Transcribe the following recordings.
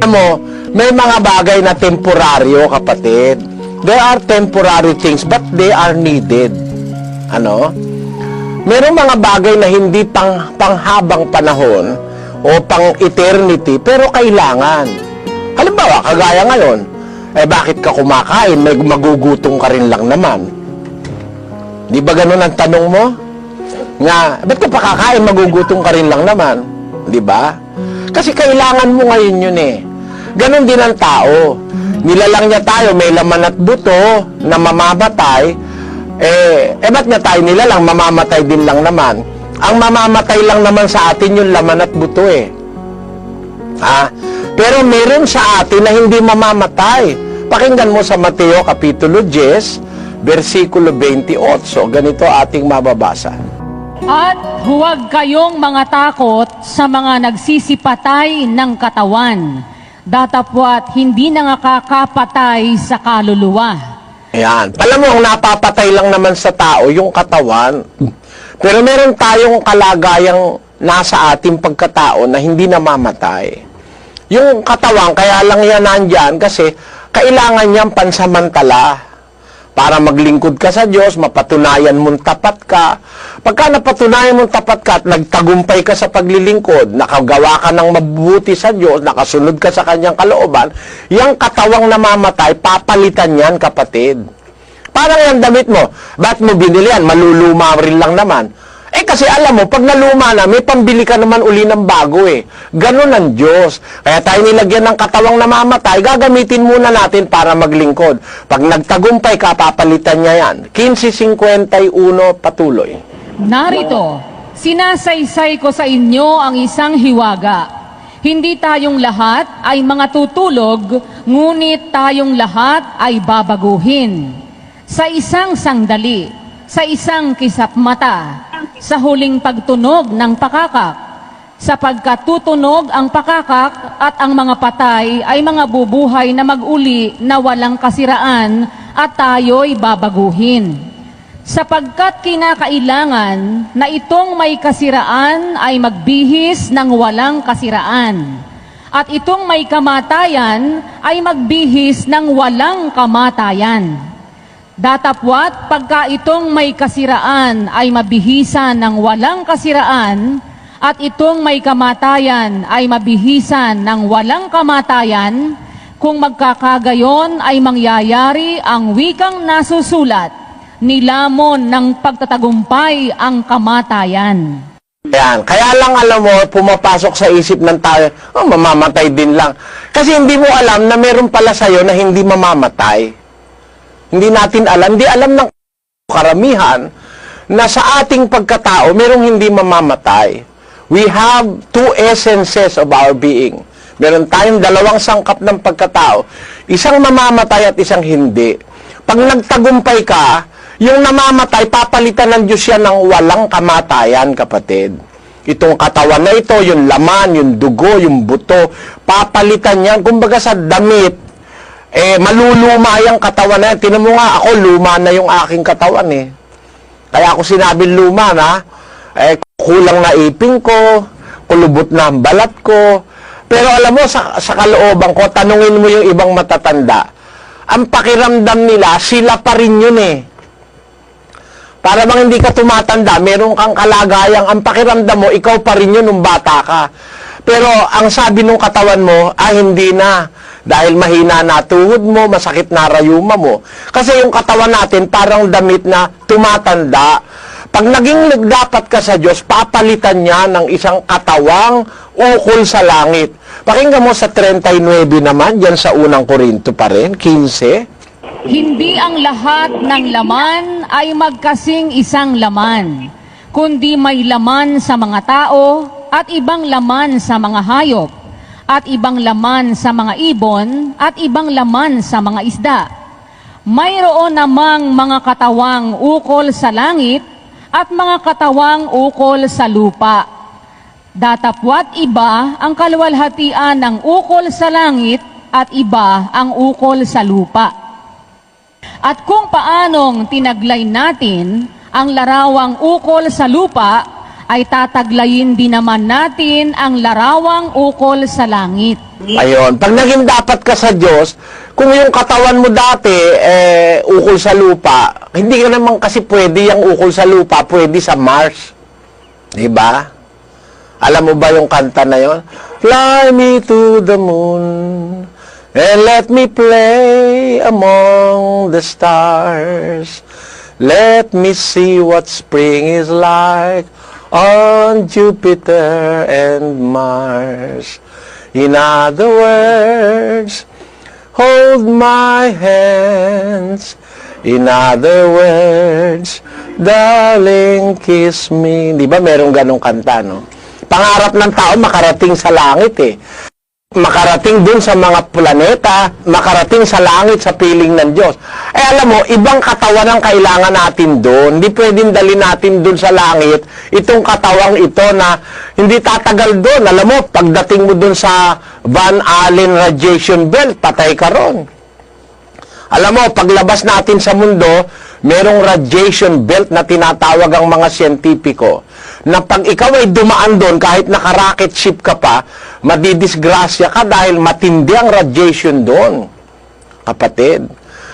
mo, may mga bagay na temporaryo, kapatid. There are temporary things, but they are needed. Ano? Merong mga bagay na hindi panghabang panahon o pang-eternity, pero kailangan. Halimbawa, kagaya ngayon, bakit ka kumakain? May magugutom ka rin lang naman. Di ba ganun ang tanong mo? Nga, ba't ka pakakain? Magugutom ka rin lang naman. Di ba? Kasi kailangan mo ngayon yun eh. Ganon din ang tao. Nilalang niya tayo, may laman at buto na mamamatay. Ba't niya tayo nilalang? Mamamatay din lang naman. Ang mamamatay lang naman sa atin yung laman at buto eh. Pero meron sa atin na hindi mamamatay. Pakinggan mo sa Mateo Kapitulo 10, versikulo 28. Ganito ating mababasa. At huwag kayong mga takot sa mga nagsisipatay ng katawan, datapwat hindi nakakapatay sa kaluluwa. Ayan. Alam mo, ang napapatay lang naman sa tao, yung katawan. Pero meron tayong kalagayang nasa ating pagkatao na hindi namamatay. Yung katawan, kaya lang yan nandyan kasi kailangan niyang pansamantala. Para maglingkod ka sa Diyos, mapatunayan mong tapat ka. Pagka napatunayan mong tapat ka at nagtagumpay ka sa paglilingkod, nakagawa ka ng mabuti sa Diyos, nakasunod ka sa Kanyang kalooban, yung katawang namamatay, papalitan yan, kapatid. Parang yung damit mo, ba't mo binili yan? Maluluma rin lang naman. Kasi alam mo, pag naluma na, may pambili ka naman uli ng bago eh. Ganun ang Diyos. Kaya tayo nilagyan ng katawang namamatay, gagamitin muna natin para maglingkod. Pag nagtagumpay ka, papalitan niya yan. 15:51, patuloy. Narito, sinasaysay ko sa inyo ang isang hiwaga. Hindi tayong lahat ay mga tutulog, ngunit tayong lahat ay babaguhin. Sa isang sandali, sa isang kisap mata, sa huling pagtunog ng pakakak, sapagkat tutunog ang pakakak at ang mga patay ay mga bubuhay na mag-uli na walang kasiraan at tayo'y babaguhin. Sapagkat kinakailangan na itong may kasiraan ay magbihis ng walang kasiraan, at itong may kamatayan ay magbihis ng walang kamatayan. Datapwat pagka itong may kasiraan ay mabihisan ng walang kasiraan, at itong may kamatayan ay mabihisan ng walang kamatayan, kung magkakagayon ay mangyayari ang wikang nasusulat, nilamon ng pagtatagumpay ang kamatayan. Yan. Kaya lang alam mo, pumapasok sa isip ng tao, mamamatay din lang. Kasi hindi mo alam na meron pala sa'yo na hindi mamamatay. Hindi natin alam, hindi alam ng karamihan na sa ating pagkatao, merong hindi mamamatay. We have two essences of our being. Meron tayong dalawang sangkap ng pagkatao, isang mamamatay at isang hindi. Pag nagtagumpay ka, yung namamatay, papalitan ng Diyos yan ng walang kamatayan, kapatid. Itong katawan na ito, yung laman, yung dugo, yung buto, papalitan yan. Kumbaga sa damit, maluluma yung katawan na yan. Tinan mo nga, ako, luma na yung aking katawan eh. Kaya ako sinabing luma na, kulang na ipin ko, kulubot na ang balat ko. Pero alam mo, sa kalooban ko, tanungin mo yung ibang matatanda, ang pakiramdam nila, sila pa rin yun eh. Para bang hindi ka tumatanda, meron kang kalagayang, ang pakiramdam mo, ikaw pa rin yun nung bata ka. Pero ang sabi nung katawan mo, hindi na. Dahil mahina na tuhod mo, masakit na rayuma mo. Kasi yung katawan natin parang damit na tumatanda. Pag naging dapat ka sa Diyos, papalitan niya ng isang katawang ukol sa langit. Pakinggan mo sa 39 naman, dyan sa unang Korinto pa rin, 15. Hindi ang lahat ng laman ay magkasing isang laman, kundi may laman sa mga tao at ibang laman sa mga hayop, at ibang laman sa mga ibon, at ibang laman sa mga isda. Mayroon namang mga katawang ukol sa langit, at mga katawang ukol sa lupa. Datapwat iba ang kaluwalhatian ng ukol sa langit, at iba ang ukol sa lupa. At kung paanong tinaglay natin ang larawang ukol sa lupa, ay tataglayin din naman natin ang larawang ukol sa langit. Ayun, pag naging dapat ka sa Diyos, kung yung katawan mo dati, ukol sa lupa, hindi ka naman kasi pwede yung ukol sa lupa, pwede sa Mars. Diba? Alam mo ba yung kanta na yon? Fly me to the moon, and let me play among the stars. Let me see what spring is like on Jupiter and Mars. In other words, hold my hands. In other words, darling, kiss me. Di ba merong ganong kanta, no? Pangarap ng tao makarating sa langit, eh. Makarating dun sa mga planeta, makarating sa langit sa piling ng Diyos. Alam mo, ibang katawan ang kailangan natin doon. Hindi pwedeng dali natin doon sa langit itong katawang ito na hindi tatagal doon. Alam mo, pagdating mo doon sa Van Allen radiation belt, patay ka ron. Alam mo, paglabas natin sa mundo, merong radiation belt na tinatawag ang mga siyentipiko, na pag ikaw ay dumaan doon, kahit naka-rocket ship ka pa, madidisgrasya ka dahil matindi ang radiation doon, kapatid.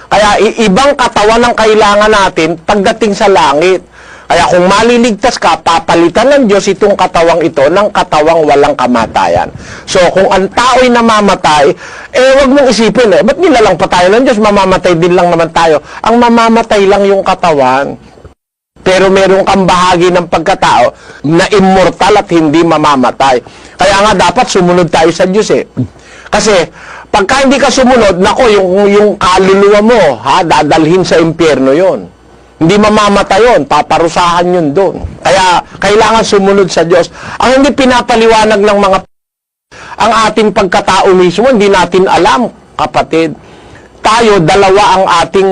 Kaya ibang katawan ang kailangan natin pagdating sa langit. Kaya kung maliligtas ka, papalitan ng Diyos itong katawang ito ng katawang walang kamatayan. So, kung ang tao'y namamatay, wag mong isipin, ba't nilalang pa tayo ng Diyos? Mamamatay din lang naman tayo. Ang mamamatay lang yung katawan. Pero meron kang bahagi ng pagkatao na immortal at hindi mamamatay. Kaya nga dapat sumunod tayo sa Diyos, eh. Kasi, pagka hindi ka sumunod, nako, yung kaluluwa mo, dadalhin sa impyerno yon. Hindi mamamatay yun, paparusahan yun doon. Kaya, kailangan sumunod sa Diyos. Ang hindi pinapaliwanag ng mga ang ating pagkatao mismo, hindi natin alam, kapatid. Tayo, dalawa ang ating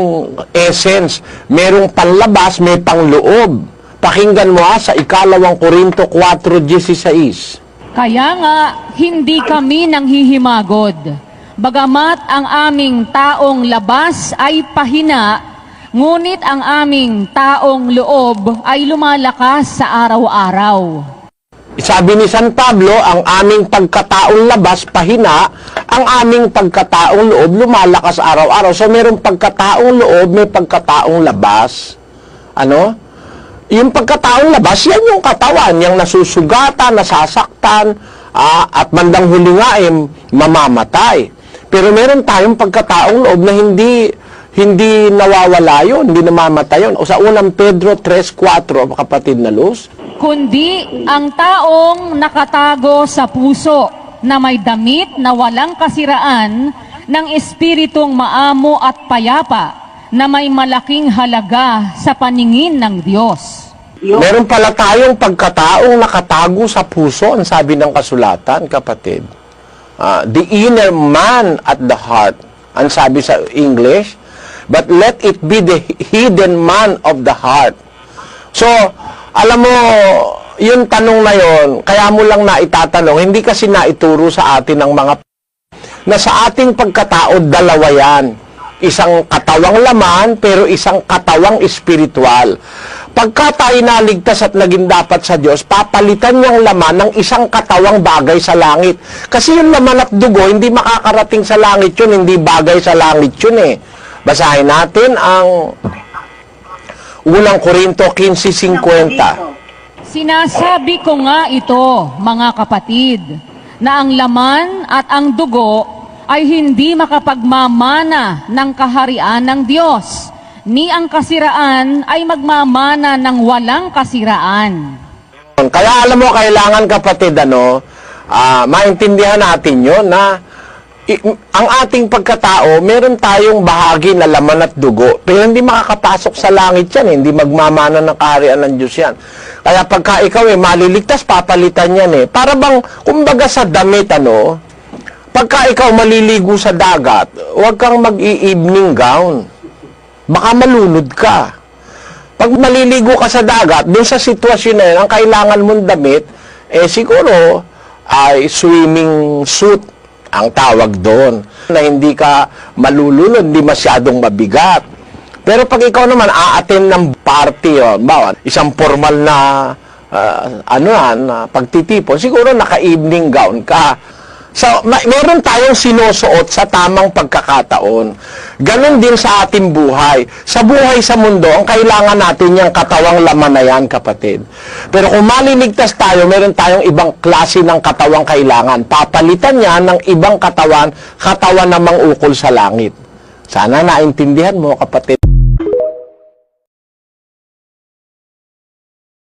essence. Merong panlabas, may pangloob. Pakinggan mo sa 2 Korinto 4:16. Kaya nga, hindi kami nanghihimagod. Bagamat ang aming taong labas ay pahina, ngunit ang aming taong loob ay lumalakas sa araw-araw. Sabi ni San Pablo, ang aming pagkataong labas, pahina, ang aming pagkataong loob, lumalakas araw-araw. So, mayroong pagkataong loob, may pagkataong labas. Ano? Yung pagkataong labas, yan yung katawan, yung nasusugatan, nasasaktan, at bandang huli nga, mamamatay. Pero meron tayong pagkataong loob na hindi nawawala yun, hindi namamatay yun. O sa unang Pedro 3:4, kapatid na Luz, Kundi ang taong nakatago sa puso na may damit na walang kasiraan ng espiritong maamo at payapa na may malaking halaga sa paningin ng Diyos. meron pala tayong pagkataong nakatago sa puso, ang sabi ng kasulatan, kapatid. The inner man at the heart, ang sabi sa English, but let it be the hidden man of the heart. So, alam mo, yung tanong na yon, kaya mo lang naitatanong, hindi kasi naituro sa atin ng mga na sa ating pagkatao, dalawa yan. Isang katawang laman, pero isang katawang espiritual. Pagka tayo naligtas at naging dapat sa Diyos, papalitan niyang laman ng isang katawang bagay sa langit. Kasi yung laman at dugo, hindi makakarating sa langit yun, hindi bagay sa langit yun eh. Basahin natin ang unang Korinto 15:50. Sinasabi ko nga ito, mga kapatid, na ang laman at ang dugo ay hindi makapagmamana ng kaharian ng Diyos, ni ang kasiraan ay magmamana ng walang kasiraan. Kaya alam mo, kailangan, kapatid, maintindihan natin yun na ang ating pagkatao, meron tayong bahagi na laman at dugo, pero hindi makakapasok sa langit yan, hindi magmamana ng kaharian ng Diyos yan. Kaya pagka ikaw maliligtas, papalitan yan Para bang, kumbaga sa damit, pagka ikaw maliligo sa dagat, huwag kang mag-i-evening gown. Baka malunod ka. Pag maliligo ka sa dagat, dun sa sitwasyon na yun, ang kailangan mong damit, siguro, ay swimming suit ang tawag doon, na hindi ka malulunod, hindi masyadong mabigat. Pero pag ikaw naman aattend ng party, isang formal na pagtitipon, siguro naka-evening gown ka. So, meron tayong sinusuot sa tamang pagkakataon. Ganon din sa ating buhay. Sa buhay sa mundo, ang kailangan natin yung katawang laman na yan, kapatid. Pero kung maliligtas tayo, meron tayong ibang klase ng katawang kailangan. Papalitan niya ng ibang katawan na mangukol sa langit. Sana naintindihan mo, kapatid.